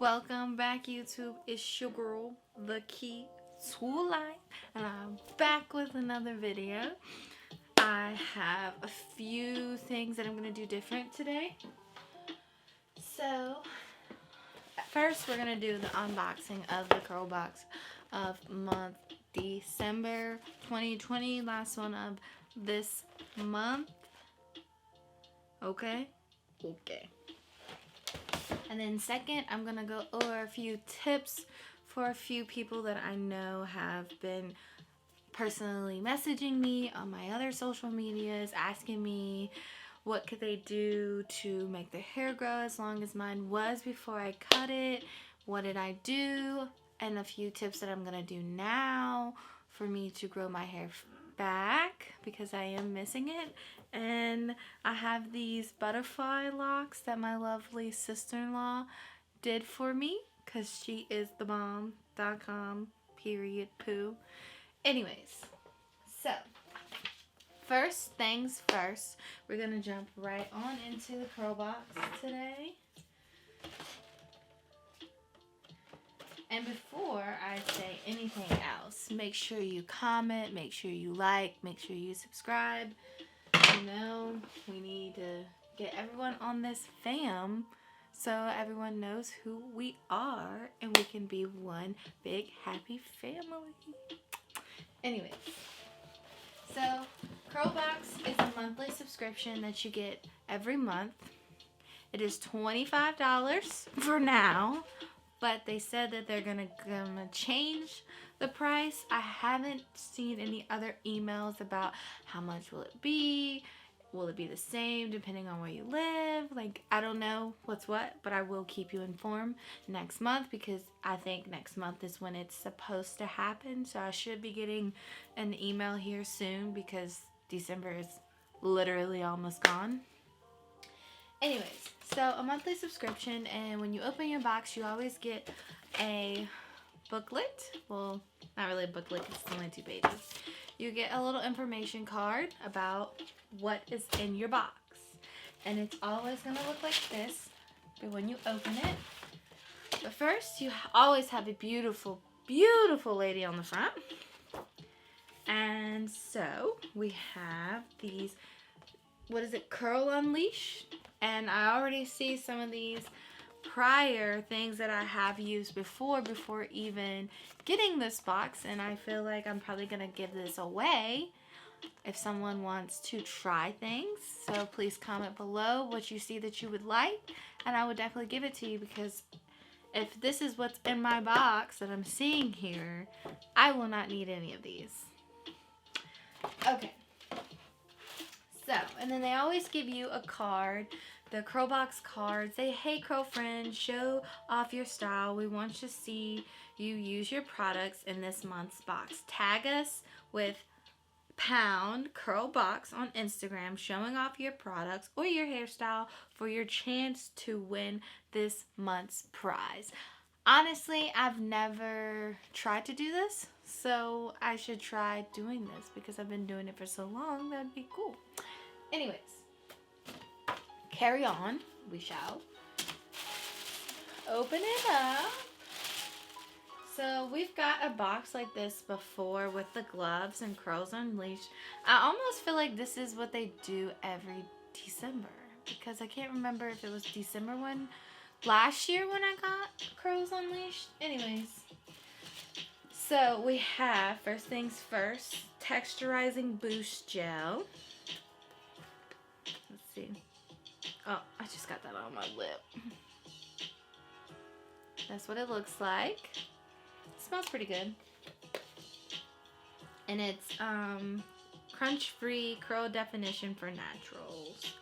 Welcome back, YouTube. It's your girl, the key to life, and I'm back with another video. I have a few things that I'm going to do different today. So, first we're going to do the unboxing of the Curlbox of month December 2020, last one of this month. Okay? And then second, I'm going to go over a few tips for a few people that I know have been personally messaging me on my other social medias, asking me what could they do to make their hair grow as long as mine was before I cut it, what did I do, and a few tips that I'm going to do now for me to grow my hair back because I am missing it. And I have these butterfly locks that my lovely sister-in-law did for me because she is the bomb.com period poo. Anyways, so first things first, we're gonna jump right on into the Curlbox today. And before I say anything else, make sure you comment, make sure you like, make sure you subscribe. You know, we need to get everyone on this fam so everyone knows who we are and we can be one big happy family. Anyways, so Curlbox is a monthly subscription that you get every month. It is $25 for now, but they said that they're gonna change the price. I haven't seen any other emails about how much will it be. Will it be the same depending on where you live? Like, I don't know what's what, but I will keep you informed next month because I think next month is when it's supposed to happen. So I should be getting an email here soon because December is literally almost gone. Anyways, so a monthly subscription, and when you open your box, you always get a booklet. Well, not really a booklet, it's only 2 pages. You get a little information card about what is in your box. And it's always going to look like this when you open it. But first, you always have a beautiful, beautiful lady on the front. And so, we have these, what is it, Curl Unleash? And I already see some of these prior things that I have used before even getting this box, and I feel like I'm probably gonna give this away if someone wants to try things. So please comment below what you see that you would like, and I would definitely give it to you, because if this is what's in my box that I'm seeing here, I will not need any of these. Okay, so, and then they always give you a card. The Curlbox cards say, hey curl friend, show off your style. We want to see you use your products in this month's box. Tag us with #Curlbox on Instagram, showing off your products or your hairstyle for your chance to win this month's prize. Honestly, I've never tried to do this, so I should try doing this because I've been doing it for so long. That'd be cool. Anyways. Carry on, we shall. Open it up. So we've got a box like this before with the gloves and Curls Unleashed. I almost feel like this is what they do every December, because I can't remember if it was December one last year when I got Curls Unleashed. Anyways, so we have, first things first, Texturizing Boost Gel. Let's see. Oh, I just got that on my lip. That's what it looks like. It smells pretty good. And it's crunch-free curl definition for naturals.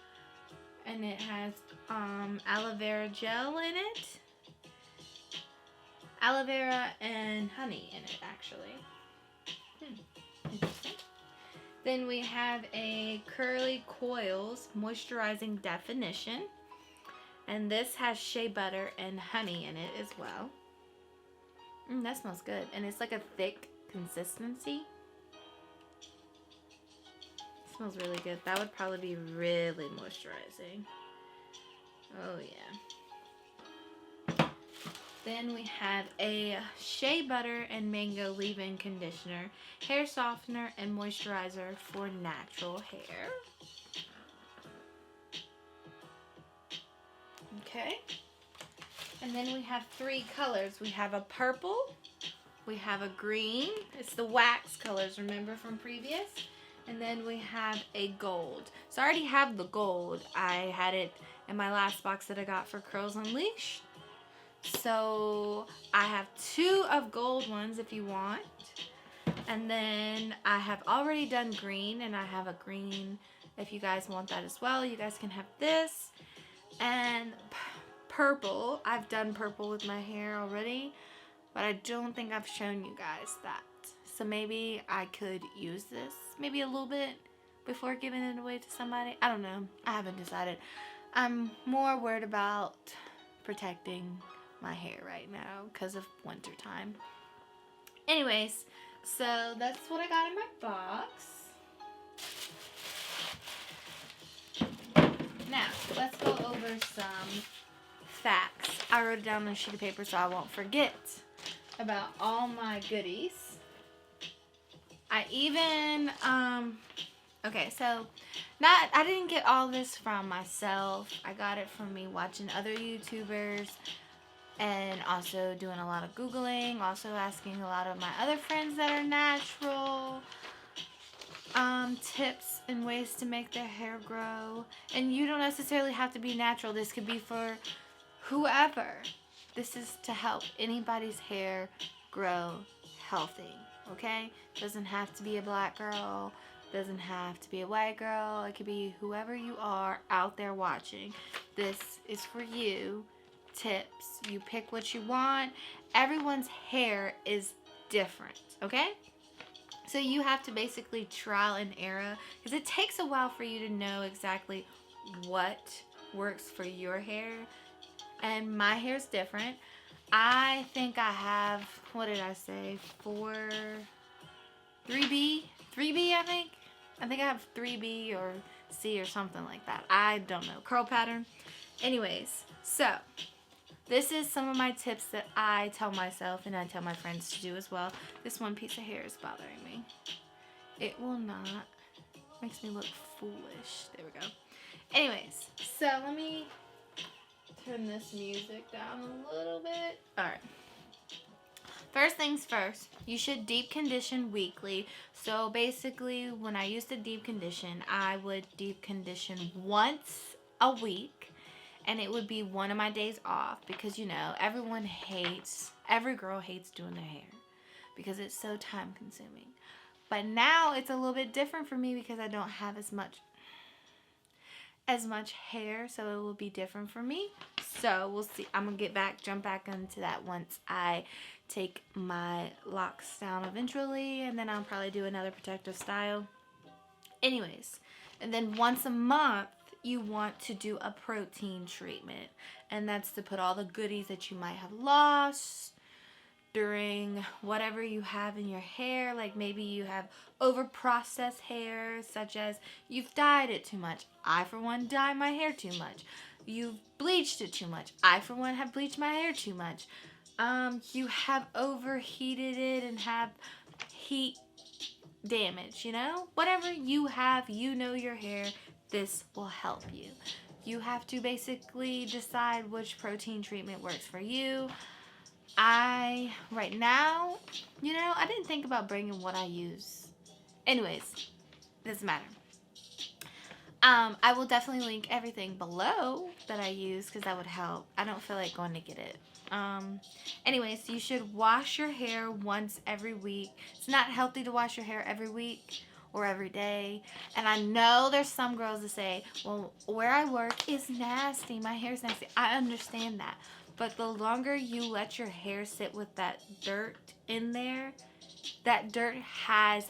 And it has aloe vera gel in it. Aloe vera and honey in it, actually. Interesting. Then we have a Curly Coils Moisturizing Definition. And this has shea butter and honey in it as well. That smells good. And it's like a thick consistency. It smells really good. That would probably be really moisturizing. Oh yeah. Then we have a shea butter and mango leave-in conditioner, hair softener, and moisturizer for natural hair. Okay. And then we have 3 colors. We have a purple, we have a green. It's the wax colors, remember from previous? And then we have a gold. So I already have the gold. I had it in my last box that I got for Curls Unleashed. So I have 2 of gold ones if you want. And then I have already done green, and I have a green if you guys want that as well. You guys can have this. And purple. I've done purple with my hair already, but I don't think I've shown you guys that. So maybe I could use this maybe a little bit before giving it away to somebody. I don't know. I haven't decided. I'm more worried about protecting my hair right now because of winter time. Anyways, so that's what I got in my box. Now, let's go over some facts. I wrote it down on a sheet of paper so I won't forget about all my goodies. I even, okay, so I didn't get all this from myself. I got it from me watching other YouTubers and also doing a lot of Googling, also asking a lot of my other friends that are natural, tips and ways to make their hair grow. And you don't necessarily have to be natural. This could be for whoever. This is to help anybody's hair grow healthy, okay? Doesn't have to be a black girl, doesn't have to be a white girl. It could be whoever you are out there watching. This is for you. Tips. You pick what you want. Everyone's hair is different, okay? So you have to basically trial and error, because it takes a while for you to know exactly what works for your hair. And my hair's different. I think I have, what did I say, 3B, I think. I think I have 3B or C or something like that. I don't know. Curl pattern. Anyways, so this is some of my tips that I tell myself and I tell my friends to do as well. This one piece of hair is bothering me. It will not. Makes me look foolish. There we go. Anyways, so let me turn this music down a little bit. Alright. First things first, you should deep condition weekly. So basically, when I used to deep condition, I would deep condition once a week. And it would be one of my days off because, you know, every girl hates doing their hair because it's so time consuming. But now it's a little bit different for me because I don't have as much hair, so it will be different for me. So we'll see. I'm going to jump back into that once I take my locks down eventually, and then I'll probably do another protective style. Anyways, and then once a month, you want to do a protein treatment, and that's to put all the goodies that you might have lost during whatever you have in your hair. Like maybe you have over processed hair, such as you've dyed it too much. I for one dye my hair too much. You've bleached it too much. I for one have bleached my hair too much. You have overheated it and have heat damage, you know? Whatever you have, you know your hair. This will help you. You have to basically decide which protein treatment works for you. Right now, you know, I didn't think about bringing what I use. Anyways, doesn't matter. I will definitely link everything below that I use because that would help. I don't feel like going to get it. Anyways, you should wash your hair once every week. It's not healthy to wash your hair every week or every day. And I know there's some girls that say, well, where I work is nasty. My hair's nasty. I understand that. But the longer you let your hair sit with that dirt in there, that dirt has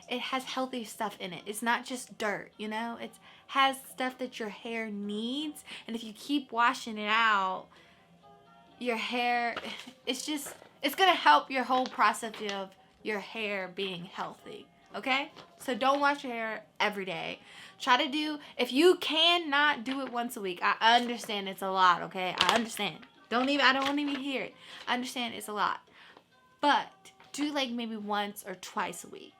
healthy stuff in it. It's not just dirt, you know? It has stuff that your hair needs. And if you keep washing it out, your hair, it's going to help your whole process of your hair being healthy, okay? So don't wash your hair every day. Try to do, if you cannot do it once a week, I understand it's a lot, okay? I understand. I don't want to even hear it. I understand it's a lot. But do like maybe once or twice a week.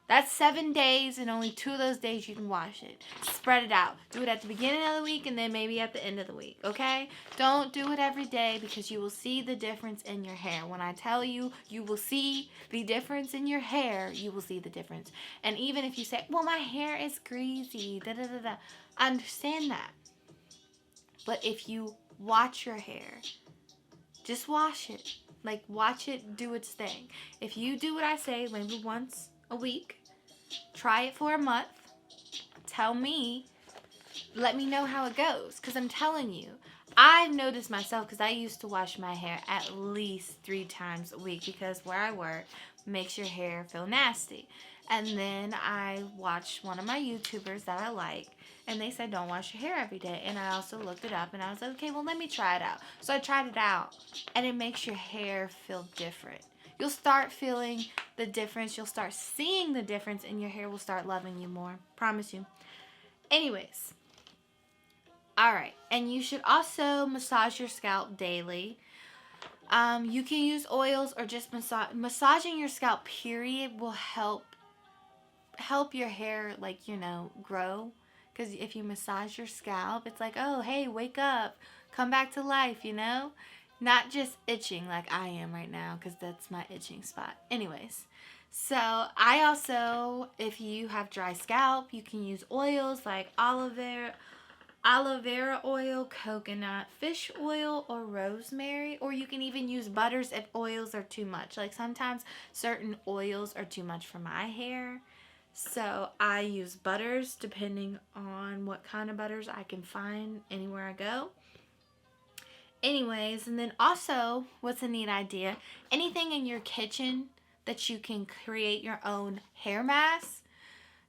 That's 7 days, and only 2 of those days you can wash it. Spread it out. Do it at the beginning of the week and then maybe at the end of the week, okay? Don't do it every day because you will see the difference in your hair. When I tell you, you will see the difference in your hair, you will see the difference. And even if you say, well, my hair is greasy, da-da-da-da, I understand that. But if you watch your hair, just wash it. Like, watch it do its thing. If you do what I say, maybe once a week, try it for a month, tell me, let me know how it goes. Because I'm telling you, I've noticed myself, because I used to wash my hair at least 3 times a week because where I work makes your hair feel nasty. And then I watched one of my YouTubers that I like, and they said don't wash your hair every day. And I also looked it up, and I was like, okay, well, let me try it out. So I tried it out, and it makes your hair feel different. You'll start feeling the difference. You'll start seeing the difference, and your hair will start loving you more. Promise you. Anyways. Alright. And you should also massage your scalp daily. You can use oils or just massaging your scalp, period, will help your hair, like, grow. Because if you massage your scalp, it's like, oh, hey, wake up. Come back to life, Not just itching like I am right now, because that's my itching spot. Anyways, so I also, if you have dry scalp, you can use oils like aloe vera oil, coconut, fish oil, or rosemary. Or you can even use butters if oils are too much. Like sometimes certain oils are too much for my hair. So I use butters depending on what kind of butters I can find anywhere I go. Anyways, and then also, what's a neat idea? Anything in your kitchen that you can create your own hair mask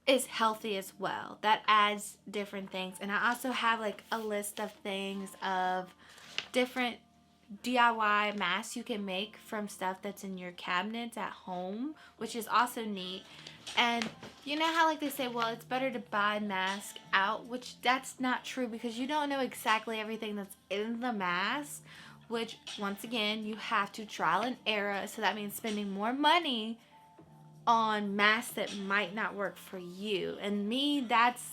is healthy as well. That adds different things. And I also have like a list of things of different DIY masks you can make from stuff that's in your cabinets at home, which is also neat. And you know how like they say, well, it's better to buy mask out, which that's not true because you don't know exactly everything that's in the mask, which once again, you have to trial and error. So that means spending more money on masks that might not work for you. And me, that's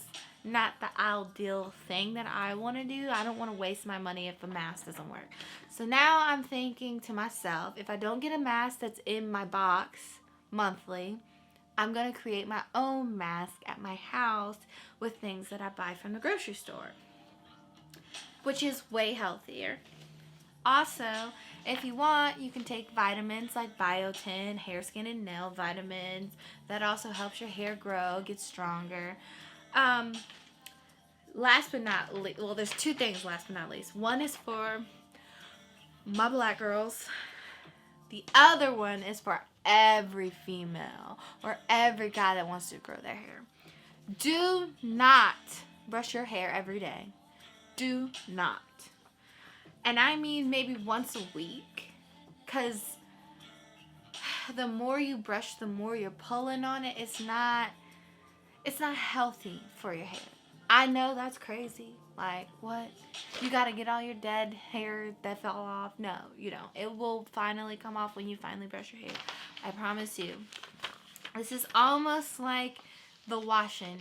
not the ideal thing that I want to do. I don't want to waste my money if a mask doesn't work. So now I'm thinking to myself, if I don't get a mask that's in my box monthly, I'm going to create my own mask at my house with things that I buy from the grocery store, which is way healthier. Also, if you want, you can take vitamins like Biotin, hair, skin, and nail vitamins. That also helps your hair grow, get stronger. Last but not least, well, there's 2 things last but not least. One is for my black girls. The other one is for every female or every guy that wants to grow their hair. Do not brush your hair every day. Do not. And I mean maybe once a week. Because the more you brush, the more you're pulling on it. It's not healthy for your hair. I know that's crazy. Like, what? You got to get all your dead hair that fell off? No, you don't. It will finally come off when you finally brush your hair. I promise you. This is almost like the washing.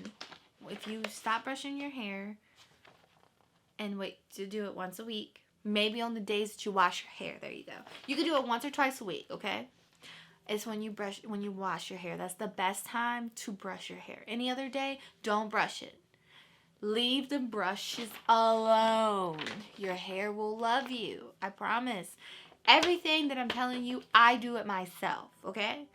If you stop brushing your hair and wait to do it once a week, maybe on the days that you wash your hair, there you go. You can do it once or twice a week, okay? It's when you wash your hair. That's the best time to brush your hair. Any other day, don't brush it. Leave the brushes alone. Your hair will love you. I promise. Everything that I'm telling you, I do it myself, okay?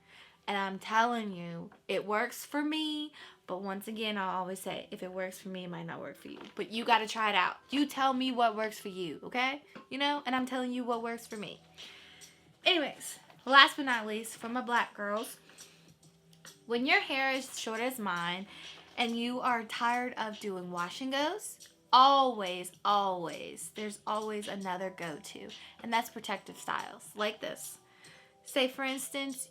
And I'm telling you, it works for me. But once again, I always say, if it works for me, it might not work for you. But you got to try it out. You tell me what works for you, okay? And I'm telling you what works for me. Anyways, last but not least, for my black girls, when your hair is short as mine, and you are tired of doing wash and goes, there's always another go-to. And that's protective styles, like this. Say, for instance,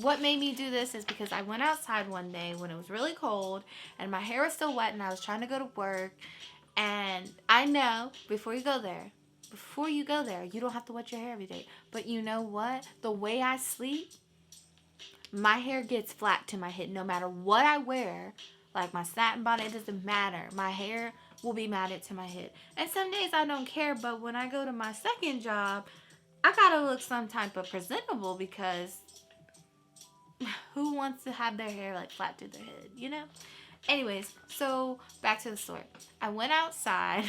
what made me do this is because I went outside one day when it was really cold, and my hair was still wet, and I was trying to go to work. And I know, before you go there, before you go there, you don't have to wet your hair every day. But you know what? The way I sleep, my hair gets flat to my head no matter what I wear. Like my satin bonnet, it doesn't matter. My hair will be matted to my head. And some days I don't care, but when I go to my second job, I gotta look some type of presentable because who wants to have their hair like flat to their head, you know? Anyways, so back to the story. I went outside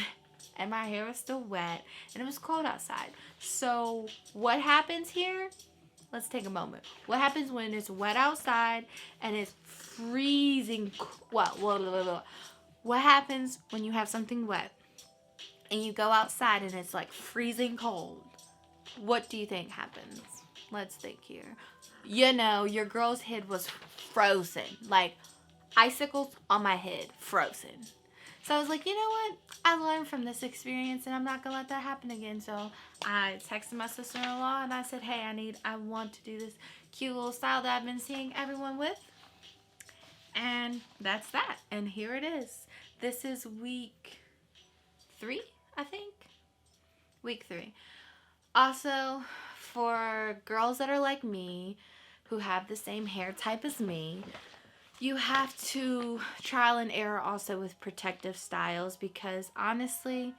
and my hair was still wet and it was cold outside. So what happens here? Let's take a moment. What happens when it's wet outside and it's freezing? What happens when you have something wet and you go outside and it's like freezing cold? What do you think happens? Let's think here. You know, your girl's head was frozen. Like icicles on my head, frozen. So I was like, you know what? I learned from this experience and I'm not going to let that happen again. So I texted my sister-in-law and I said, hey, I want to do this cute little style that I've been seeing everyone with. And that's that. And here it is. This is week 3, I think. Week 3. Also, for girls that are like me, who have the same hair type as me, you have to trial and error also with protective styles because honestly,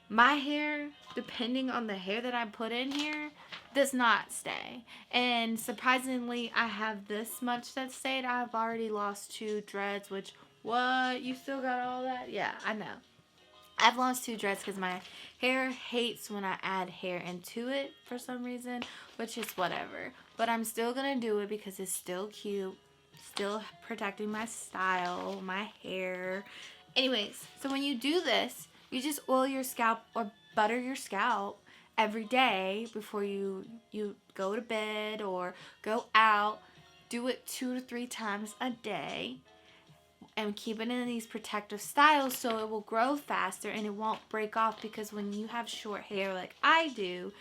my hair, depending on the hair that I put in here, does not stay. And surprisingly, I have this much that stayed. I've already lost 2 dreads, which, what? You still got all that? Yeah, I know. I've lost 2 dreads because my hair hates when I add hair into it for some reason, which is whatever. But I'm still going to do it because it's still cute. Still protecting my style, my hair. Anyways, so when you do this, you just oil your scalp or butter your scalp every day before you go to bed or go out. Do it 2 to 3 times a day and keep it in these protective styles so it will grow faster and it won't break off, because when you have short hair like I do,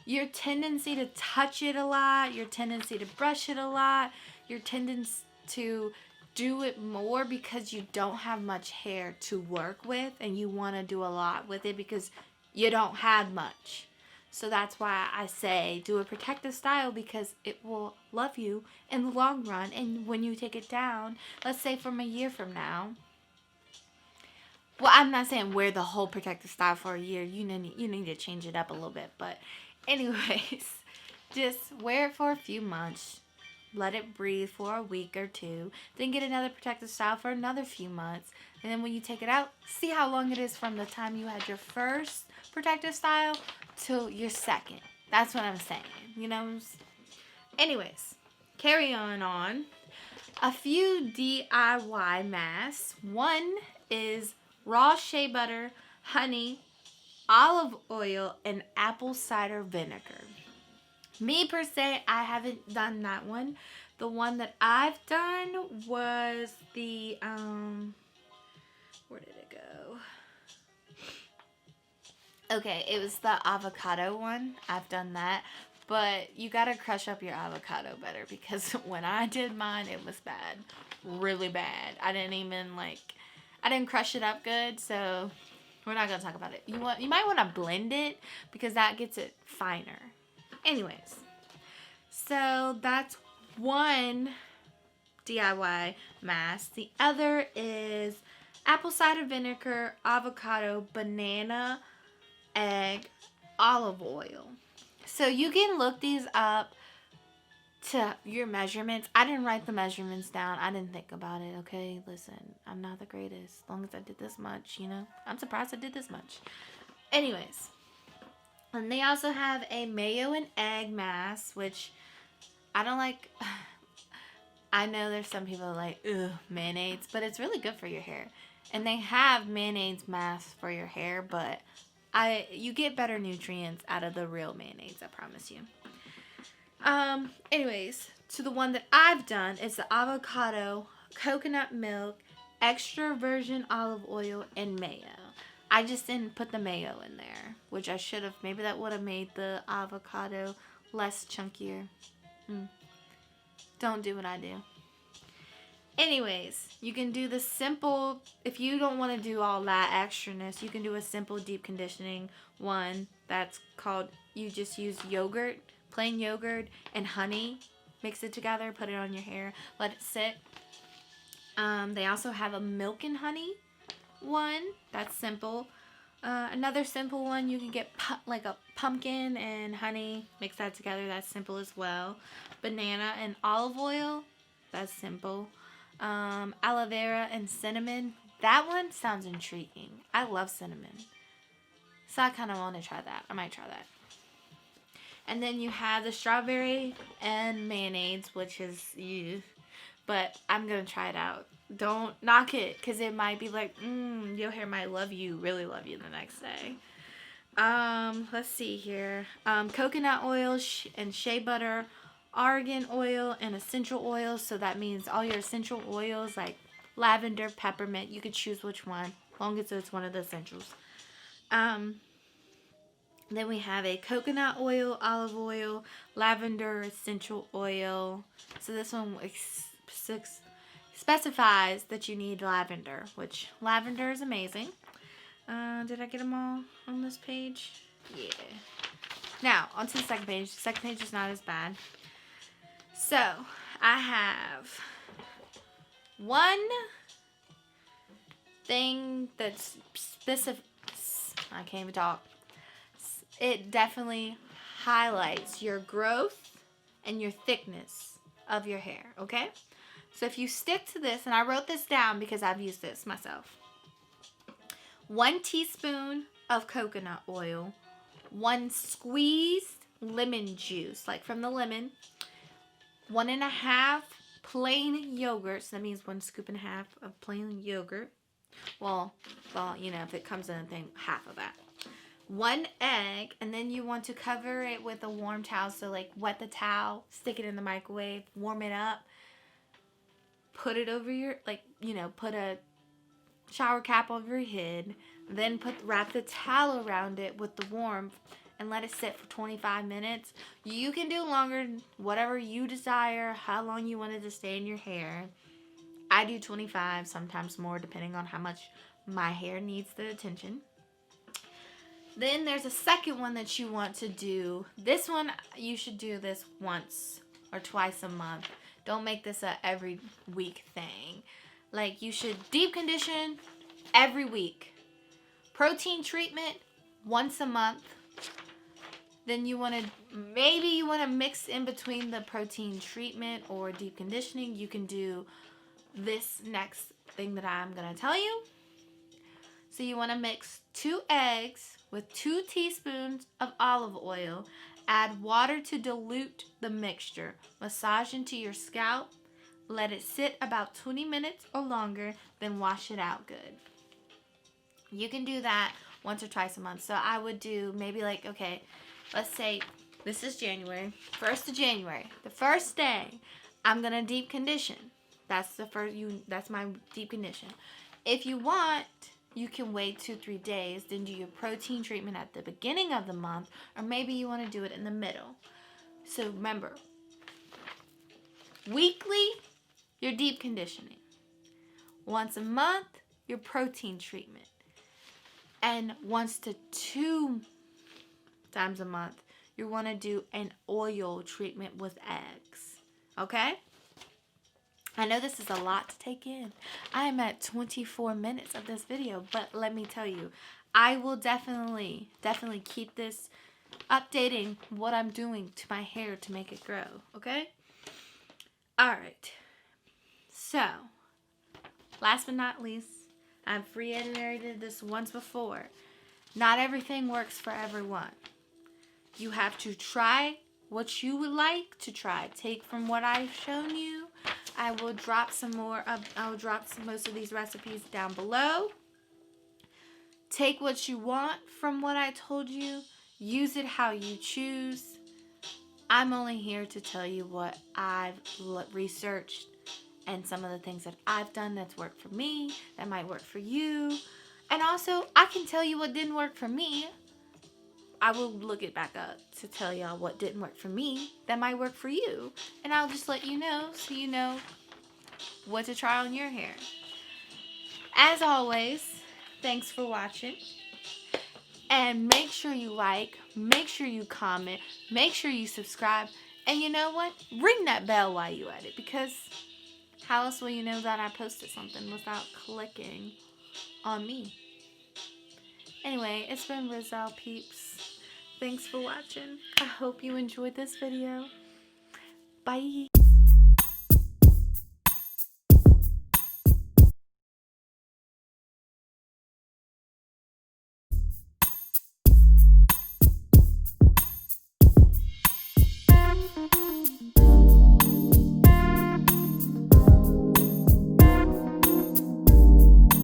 your tendency to touch it a lot, your tendency to brush it a lot, your tendency to do it more because you don't have much hair to work with and you want to do a lot with it because you don't have much. So that's why I say do a protective style, because it will love you in the long run. And when you take it down, let's say from a year from now, well, I'm not saying wear the whole protective style for a year. You need to change it up a little bit. But anyways, just wear it for a few months. Let it breathe for a week or 2. Then get another protective style for another few months. And then when you take it out, see how long it is from the time you had your first protective style to your second. That's what I'm saying. You know? Anyways, carry on. A few DIY masks. One is raw shea butter, honey, olive oil, and apple cider vinegar. Me per se, I haven't done that one. The one that I've done was the, where did it go? Okay, it was the avocado one. I've done that. But you gotta crush up your avocado better, because when I did mine, it was bad. Really bad. I didn't crush it up good, so we're not gonna talk about it. You might want to blend it, because that gets it finer. Anyways, so that's one DIY mask. The other is apple cider vinegar, avocado, banana, egg, olive oil. So you can look these up to your measurements. I didn't write the measurements down. I didn't think about it, okay? Listen, I'm not the greatest. As long as I did this much, I'm surprised I did this much. Anyways. And they also have a mayo and egg mask, which I don't like. I know there's some people like, ugh, mayonnaise, but it's really good for your hair. And they have mayonnaise masks for your hair, but you get better nutrients out of the real mayonnaise, I promise you. Anyways, to the one that I've done, it's the avocado, coconut milk, extra virgin olive oil, and mayo. I just didn't put the mayo in there, which I should have. Maybe that would have made the avocado less chunkier. Don't do what I do. Anyways, you can do the simple, if you don't want to do all that extraness, you can do a simple deep conditioning one that's called, you just use yogurt, plain yogurt and honey, mix it together, put it on your hair, let it sit. They also have a milk and honey one, that's simple. Another simple one, you can get like a pumpkin and honey, mix that together, that's simple as well. Banana and olive oil, that's simple. Aloe vera and cinnamon, that one sounds intriguing. I love cinnamon, so I kind of want to try that. I might try that. And then you have the strawberry and mayonnaise, which is, but I'm gonna try it out. Don't knock it, because it might be like, your hair might really love you the next day. Let's see here. Coconut oil and shea butter, argan oil, and essential oils. So that means all your essential oils like lavender, peppermint. You could choose which one, as long as it's one of the essentials. Then we have a coconut oil, olive oil, lavender, essential oil. So this one specifies that you need lavender, which lavender is amazing. Did I get them all on this page? Yeah. Now, on to the second page. The second page is not as bad. So, I have one thing that's specific. I can't even talk. It definitely highlights your growth and your thickness of your hair, okay? So if you stick to this, and I wrote this down because I've used this myself. 1 teaspoon of coconut oil, 1 squeezed lemon juice, like from the lemon, 1.5 plain yogurt, so that means 1.5 scoops of plain yogurt. Well, if it comes in a thing, half of that. 1 egg, and then you want to cover it with a warm towel. So like wet the towel, stick it in the microwave, warm it up, put it over your, put a shower cap over your head, then wrap the towel around it with the warmth and let it sit for 25 minutes. You can do longer, whatever you desire, how long you want it to stay in your hair. I do 25, sometimes more, depending on how much my hair needs the attention. Then there's a second one that you want to do. This one, you should do this once or twice a month. Don't make this a every week thing. Like, you should deep condition every week. Protein treatment once a month. Then you want to mix in between the protein treatment or deep conditioning. You can do this next thing that I'm going to tell you. So you want to mix 2 eggs with 2 teaspoons of olive oil. Add water to dilute the mixture. Massage into your scalp. Let it sit about 20 minutes or longer, then wash it out good. You can do that once or twice a month. So I would do maybe let's say this is January, 1st of January. The first day, I'm going to deep condition. That's my deep condition. If you want, you can wait 2-3 days, then do your protein treatment at the beginning of the month, or maybe you want to do it in the middle. So remember, weekly, your deep conditioning. Once a month, your protein treatment. And once to 2 times a month, you want to do an oil treatment with eggs. Okay? I know this is a lot to take in. I am at 24 minutes of this video, but let me tell you, I will definitely keep this updating what I'm doing to my hair to make it grow, okay? Alright, so, last but not least, I've reiterated this once before. Not everything works for everyone. You have to try what you would like to try. Take from what I've shown you. I will drop most of these recipes down below. Take what you want from what I told you. Use it how you choose. I'm only here to tell you what I've researched and some of the things that I've done that's worked for me, that might work for you. And also, I can tell you what didn't work for me. I will look it back up to tell y'all what didn't work for me that might work for you. And I'll just let you know so you know what to try on your hair. As always, thanks for watching. And make sure you like, make sure you comment, make sure you subscribe. And you know what? Ring that bell while you at it, because how else will you know that I posted something without clicking on me? Anyway, it's been Rizal Peeps. Thanks for watching. I hope you enjoyed this video. Bye.